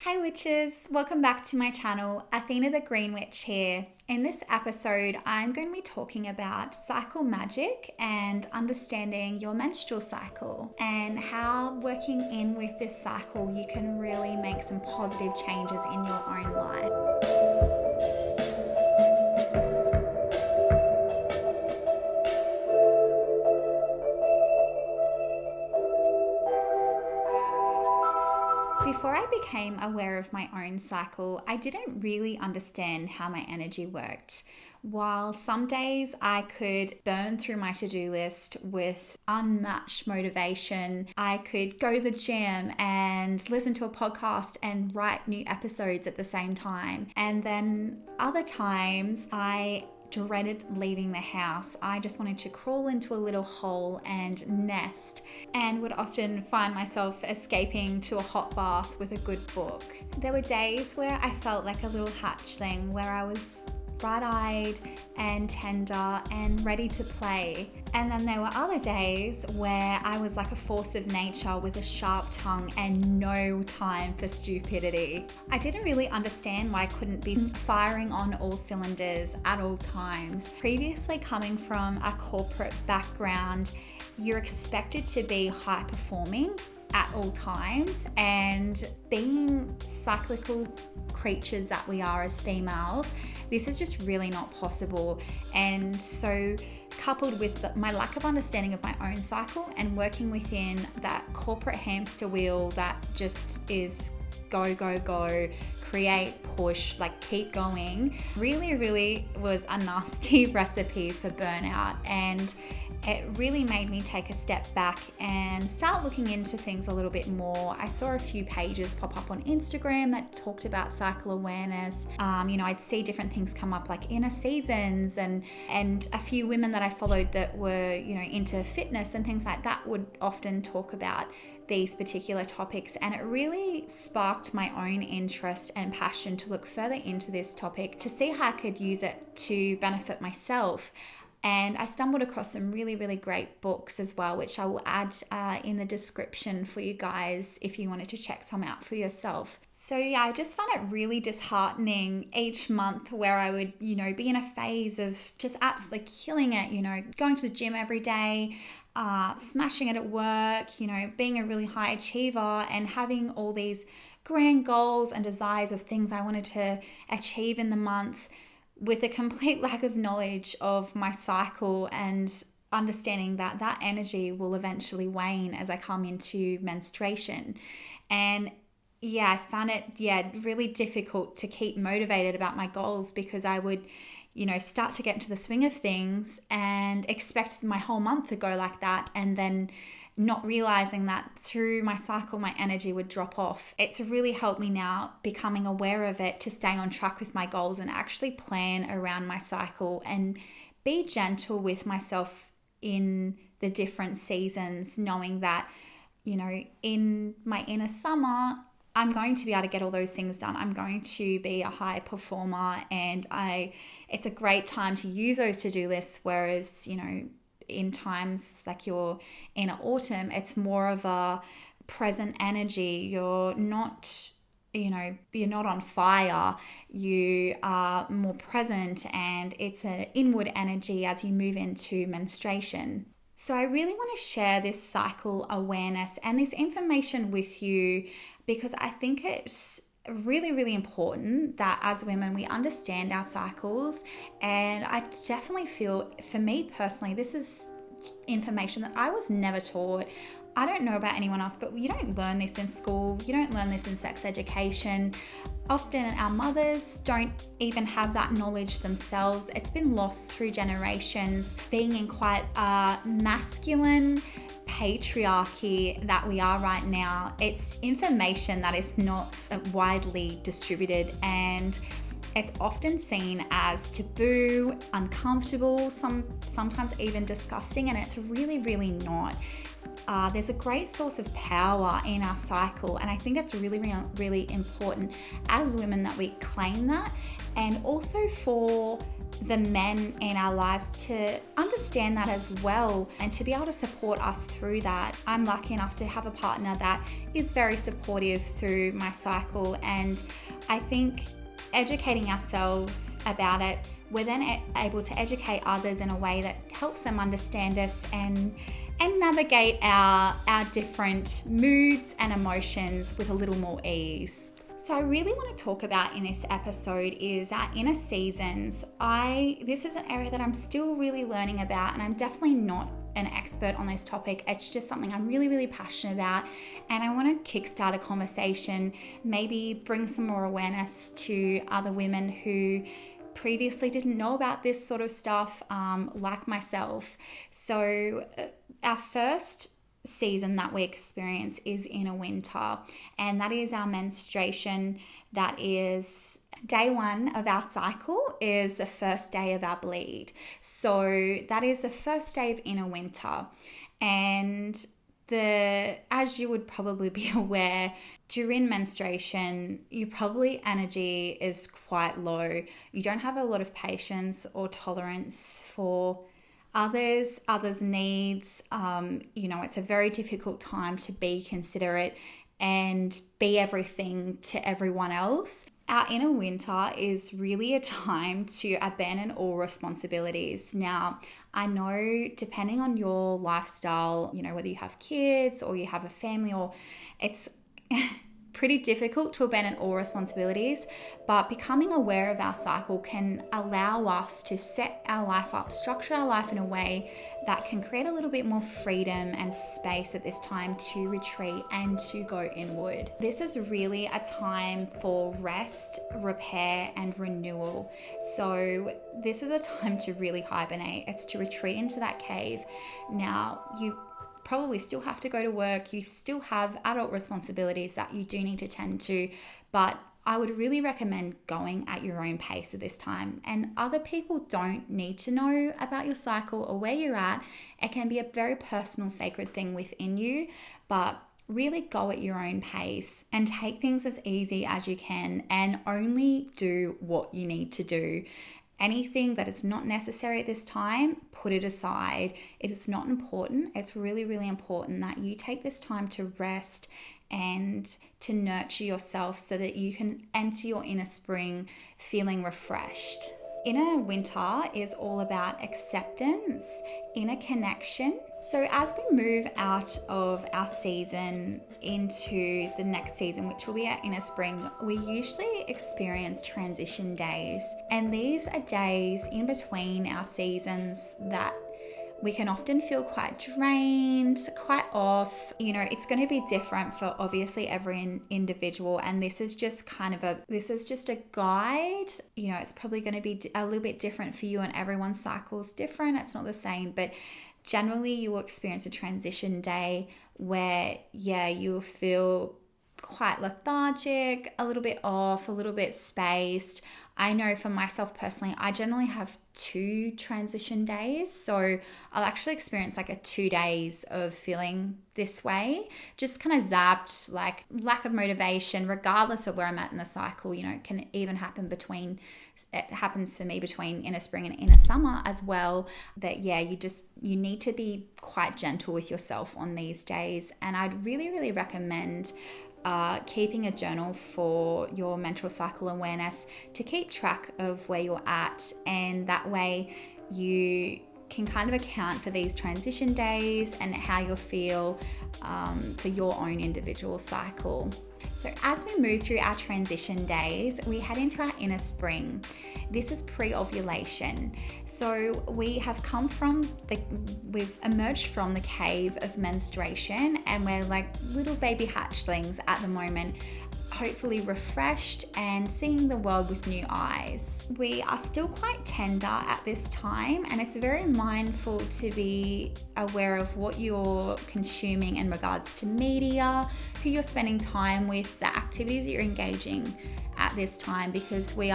Hi witches, welcome back to my channel. Athena the Green Witch here. In this episode, I'm going to be talking about cycle magic and understanding your menstrual cycle and how working in with this cycle you can really make some positive changes in your own life. Before I became aware of my own cycle, I didn't really understand how my energy worked. While some days I could burn through my to-do list with unmatched motivation, I could go to the gym and listen to a podcast and write new episodes at the same time. And then other times I dreaded leaving the house. I just wanted to crawl into a little hole and nest, and would often find myself escaping to a hot bath with a good book. There were days where I felt like a little hatchling, where I was bright-eyed and tender and ready to play. And then there were other days where I was like a force of nature with a sharp tongue and no time for stupidity. I didn't really understand why I couldn't be firing on all cylinders at all times. Previously coming from a corporate background, you're expected to be high performing at all times, and being cyclical creatures that we are as females, this is just really not possible. And so coupled with my lack of understanding of my own cycle and working within that corporate hamster wheel that just is go, go, go, create, push, like keep going, really was a nasty recipe for burnout. And it really made me take a step back and start looking into things a little bit more. I saw a few pages pop up on Instagram that talked about cycle awareness. I'd see different things come up like inner seasons, and a few women that I followed that were, into fitness and things like that would often talk about these particular topics. And it really sparked my own interest and passion to look further into this topic to see how I could use it to benefit myself. And I stumbled across some really great books as well, which I will add in the description for you guys if you wanted to check some out for yourself. So yeah, I just found it really disheartening each month where I would, be in a phase of just absolutely killing it, going to the gym every day, smashing it at work, being a really high achiever and having all these grand goals and desires of things I wanted to achieve in the month, with a complete lack of knowledge of my cycle and understanding that that energy will eventually wane as I come into menstruation. And I found it, really difficult to keep motivated about my goals, because I would, start to get into the swing of things and expect my whole month to go like that, and then not realizing that through my cycle, my energy would drop off. It's really helped me now, becoming aware of it, to stay on track with my goals and actually plan around my cycle and be gentle with myself in the different seasons, knowing that, in my inner summer, I'm going to be able to get all those things done. I'm going to be a high performer, and it's a great time to use those to-do lists. Whereas, in times like you're in autumn, it's more of a present energy. You're not on fire. You are more present, and it's an inward energy as you move into menstruation. So I really want to share this cycle awareness and this information with you, because I think it's really important that as women we understand our cycles. And I definitely feel, for me personally, this is information that I was never taught. I don't know about anyone else, but you don't learn this in school. You don't learn this in sex education. Often our mothers don't even have that knowledge themselves. It's been lost through generations. Being in quite a masculine patriarchy that we are right now, it's information that is not widely distributed, and it's often seen as taboo, uncomfortable, sometimes even disgusting, and it's really not. there's a great source of power in our cycle, and I think it's really, really, really important as women that we claim that, and also for the men in our lives to understand that as well and to be able to support us through that. I'm lucky enough to have a partner that is very supportive through my cycle, and I think educating ourselves about it, we're then able to educate others in a way that helps them understand us and navigate our different moods and emotions with a little more ease. So I really want to talk about in this episode is our inner seasons. This is an area that I'm still really learning about, and I'm definitely not an expert on this topic. It's just something I'm really, really passionate about, and I want to kickstart a conversation, maybe bring some more awareness to other women who previously didn't know about this sort of stuff, like myself. So our first season that we experience is inner winter, and that is our menstruation. That is day 1 of our cycle, is the first day of our bleed. So that is the first day of inner winter. And as you would probably be aware, during menstruation, your probably energy is quite low. You don't have a lot of patience or tolerance for others' needs. It's a very difficult time to be considerate and be everything to everyone else. Our inner winter is really a time to abandon all responsibilities. Now, I know depending on your lifestyle, whether you have kids or you have a family, or it's pretty difficult to abandon all responsibilities, but becoming aware of our cycle can allow us to set our life up, structure our life in a way that can create a little bit more freedom and space at this time to retreat and to go inward. This is really a time for rest, repair, and renewal. So this is a time to really hibernate. It's to retreat into that cave. Now, you probably still have to go to work. You still have adult responsibilities that you do need to tend to, but I would really recommend going at your own pace at this time. And other people don't need to know about your cycle or where you're at. It can be a very personal, sacred thing within you, but really go at your own pace and take things as easy as you can and only do what you need to do. Anything that is not necessary at this time, put it aside. It is not important. It's really, really important that you take this time to rest and to nurture yourself so that you can enter your inner spring feeling refreshed. Inner winter is all about acceptance, inner connection. So as we move out of our season into the next season, which will be our inner spring, we usually experience transition days. And these are days in between our seasons that we can often feel quite drained, quite off. It's going to be different for obviously every individual. And this is just a guide. It's probably going to be a little bit different for you, and everyone's cycle is different. It's not the same, but generally you will experience a transition day where, you will feel quite lethargic, a little bit off, a little bit spaced. I know for myself personally, I generally have 2 transition days. So I'll actually experience like a 2 days of feeling this way, just kind of zapped, like lack of motivation, regardless of where I'm at in the cycle. It can even happen it happens for me between inner spring and inner summer as well, that you need to be quite gentle with yourself on these days. And I'd really, really recommend keeping a journal for your menstrual cycle awareness to keep track of where you're at, and that way you can kind of account for these transition days and how you'll feel for your own individual cycle. So as we move through our transition days, we head into our inner spring. This is pre-ovulation. So we've emerged from the cave of menstruation, and we're like little baby hatchlings at the moment, hopefully refreshed and seeing the world with new eyes. We are still quite tender at this time, and it's very mindful to be aware of what you're consuming in regards to media, who you're spending time with, the activities that you're engaging at this time, because we're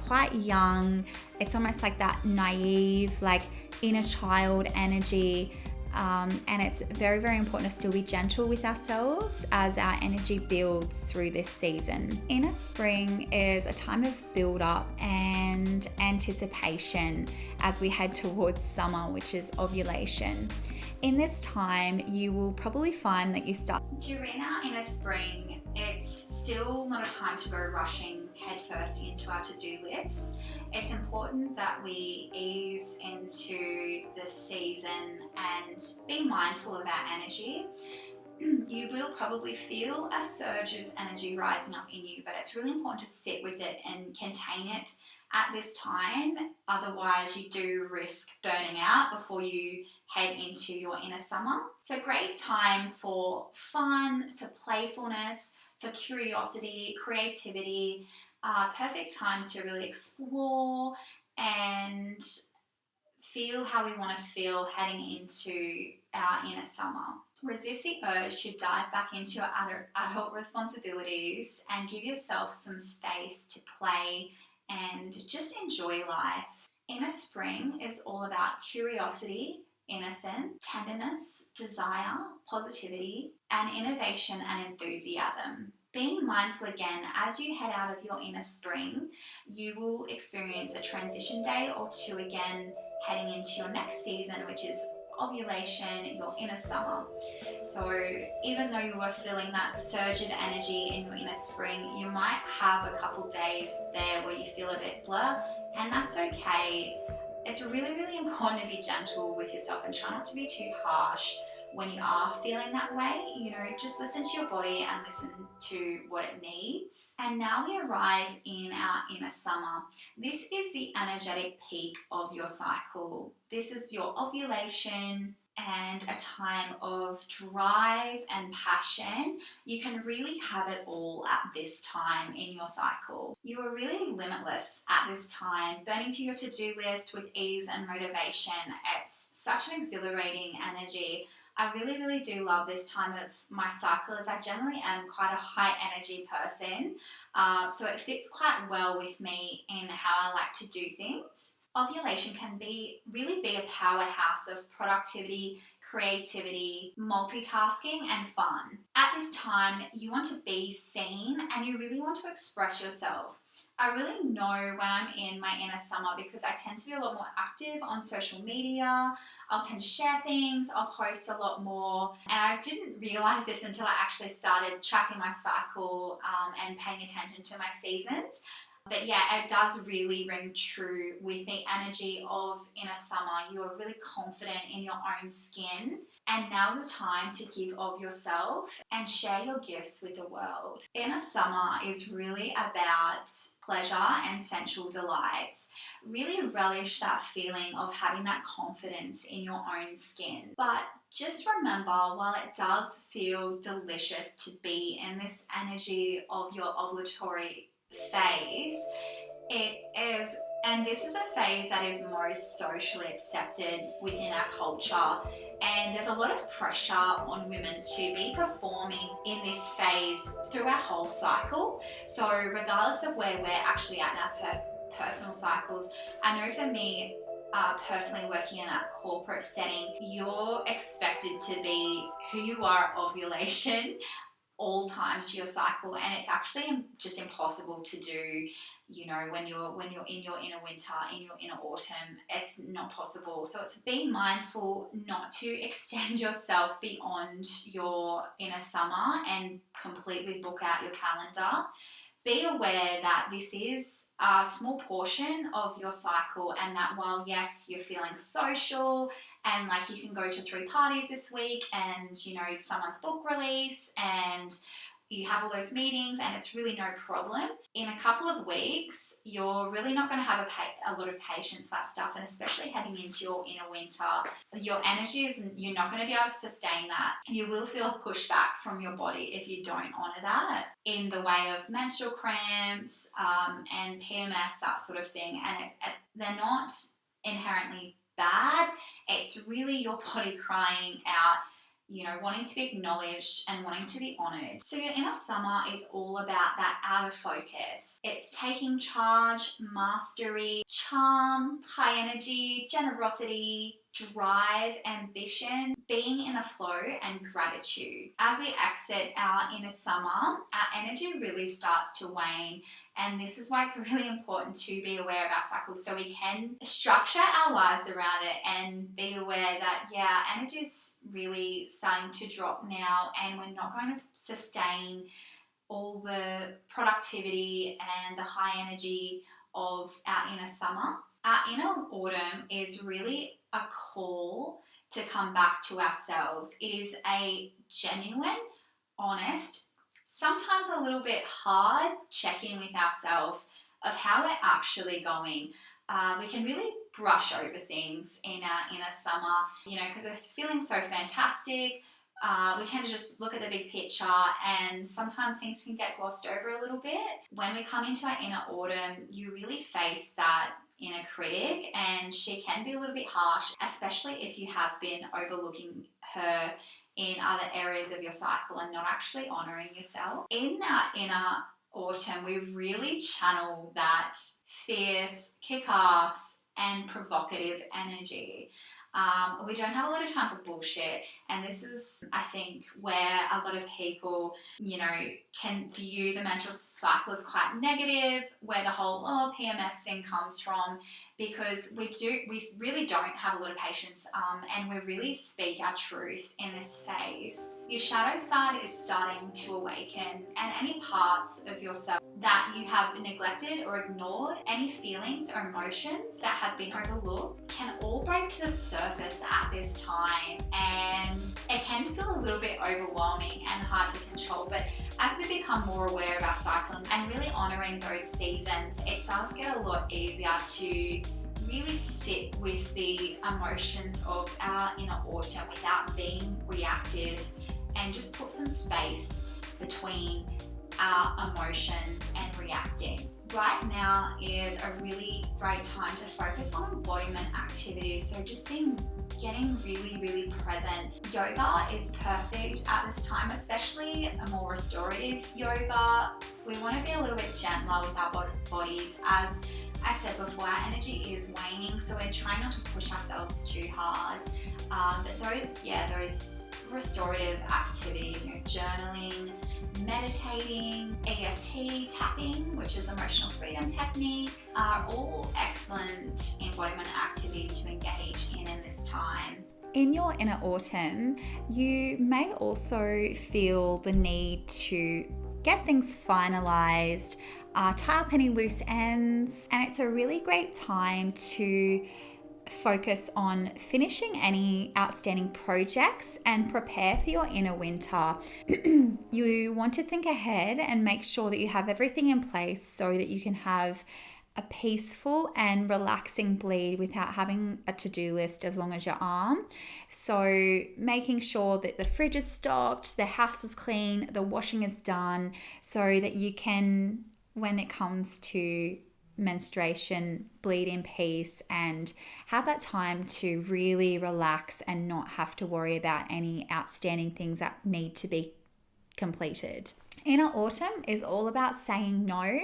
quite young. It's almost like that naive, like inner child energy And it's very, very important to still be gentle with ourselves as our energy builds through this season. Inner spring is a time of build up and anticipation as we head towards summer, which is ovulation. In this time, you will probably find that you start. During our inner spring, it's still not a time to go rushing headfirst into our to-do lists. It's important that we ease into the season and be mindful of our energy. You will probably feel a surge of energy rising up in you, but it's really important to sit with it and contain it at this time. Otherwise, you do risk burning out before you head into your inner summer. So great time for fun, for playfulness, for curiosity, creativity. Perfect time to really explore and feel how we want to feel heading into our inner summer. Resist the urge to dive back into your adult responsibilities and give yourself some space to play and just enjoy life. Inner spring is all about curiosity, innocence, tenderness, desire, positivity, and innovation and enthusiasm. Being mindful again, as you head out of your inner spring, you will experience a transition day or two again, heading into your next season, which is ovulation, your inner summer. So even though you were feeling that surge of energy in your inner spring, you might have a couple days there where you feel a bit blur, and that's okay. It's really, really important to be gentle with yourself and try not to be too harsh when you are feeling that way. Just listen to your body and listen to what it needs. And now we arrive in our inner summer. This is the energetic peak of your cycle. This is your ovulation and a time of drive and passion. You can really have it all at this time in your cycle. You are really limitless at this time, burning through your to-do list with ease and motivation. It's such an exhilarating energy. I really, really do love this time of my cycle, as I generally am quite a high energy person. So it fits quite well with me in how I like to do things. Ovulation can really be a powerhouse of productivity, creativity, multitasking, and fun. At this time, you want to be seen and you really want to express yourself. I really know when I'm in my inner summer because I tend to be a lot more active on social media. I'll tend to share things, I'll post a lot more. And I didn't realize this until I actually started tracking my cycle and paying attention to my seasons. But yeah, it does really ring true with the energy of inner summer. You are really confident in your own skin. And now's the time to give of yourself and share your gifts with the world. Inner summer is really about pleasure and sensual delights. Really relish that feeling of having that confidence in your own skin. But just remember, while it does feel delicious to be in this energy of your ovulatory phase, this is a phase that is most socially accepted within our culture, and there's a lot of pressure on women to be performing in this phase through our whole cycle. So regardless of where we're actually at in our personal cycles, I know for me, personally working in a corporate setting, you're expected to be who you are at ovulation all times to your cycle, and it's actually just impossible to do when you're in your inner winter, in your inner autumn. It's not possible. So it's being mindful not to extend yourself beyond your inner summer and completely book out your calendar. Be aware that this is a small portion of your cycle, and that while yes, you're feeling social and like you can go to 3 parties this week and someone's book release and you have all those meetings and it's really no problem. In a couple of weeks, you're really not going to have a lot of patience for that stuff, and especially heading into your inner winter, your energy you're not going to be able to sustain that. You will feel a pushback from your body if you don't honour that in the way of menstrual cramps and PMS, that sort of thing. And they're not inherently bad. It's really your body crying out, wanting to be acknowledged and wanting to be honoured. So your inner summer is all about that outer focus. It's taking charge, mastery, charm, high energy, generosity, drive, ambition, being in the flow, and gratitude. As we exit our inner summer, our energy really starts to wane. And this is why it's really important to be aware of our cycles so we can structure our lives around it and be aware that, our energy is really starting to drop now and we're not going to sustain all the productivity and the high energy of our inner summer. Our inner autumn is really a call to come back to ourselves. It is a genuine, honest, sometimes a little bit hard check-in with ourselves of how we're actually going. We can really brush over things in our inner summer, because we're feeling so fantastic. We tend to just look at the big picture, and sometimes things can get glossed over a little bit. When we come into our inner autumn, you really face that inner critic, and she can be a little bit harsh, especially if you have been overlooking her in other areas of your cycle and not actually honoring yourself. In our inner autumn, we really channel that fierce, kick-ass, and provocative energy. We don't have a lot of time for bullshit, and this is, I think, where a lot of people, can view the menstrual cycle as quite negative, where the whole PMS thing comes from, because we really don't have a lot of patience, and we really speak our truth in this phase. Your shadow side is starting to awaken, and any parts of yourself that you have neglected or ignored, any feelings or emotions that have been overlooked, can all break to the surface at this time, and it can feel a little bit overwhelming and hard to control. But as we become more aware of our cycle and really honoring those seasons, it does get a lot easier to really sit with the emotions of our inner autumn without being reactive, and just put some space between our emotions and reacting. Right now is a really great time to focus on embodiment activities, so just getting really, really present. Yoga is perfect at this time, especially a more restorative yoga. We want to be a little bit gentler with our bodies. As I said before, our energy is waning, so we're trying not to push ourselves too hard. But those restorative activities, journaling, meditating, EFT, tapping, which is emotional freedom technique, are all excellent embodiment activities to engage in this time. In your inner autumn, you may also feel the need to get things finalized, tie up any loose ends, and it's a really great time to focus on finishing any outstanding projects and prepare for your inner winter. You want to think ahead and make sure that you have everything in place so that you can have a peaceful and relaxing bleed without having a to-do list as long as your arm. So making sure that the fridge is stocked, the house is clean, the washing is done, so that you can, when it comes to menstruation, bleed in peace and have that time to really relax and not have to worry about any outstanding things that need to be completed. Inner autumn is all about saying no,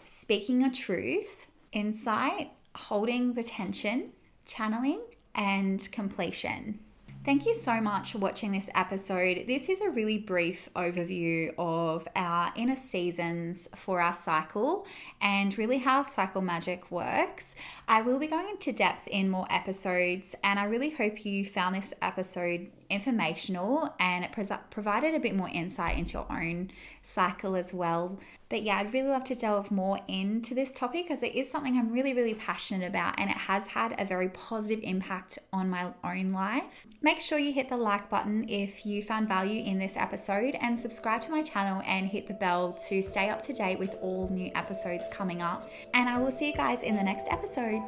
speaking your truth, insight, holding the tension, channeling, and completion. Thank you so much for watching this episode. This is a really brief overview of our inner seasons for our cycle and really how cycle magic works. I will be going into depth in more episodes, and I really hope you found this episode informational and it provided a bit more insight into your own cycle as well. But yeah, I'd really love to delve more into this topic because it is something I'm really, really passionate about, and it has had a very positive impact on my own life. Make sure you hit the like button if you found value in this episode, and subscribe to my channel and hit the bell to stay up to date with all new episodes coming up. And I will see you guys in the next episode.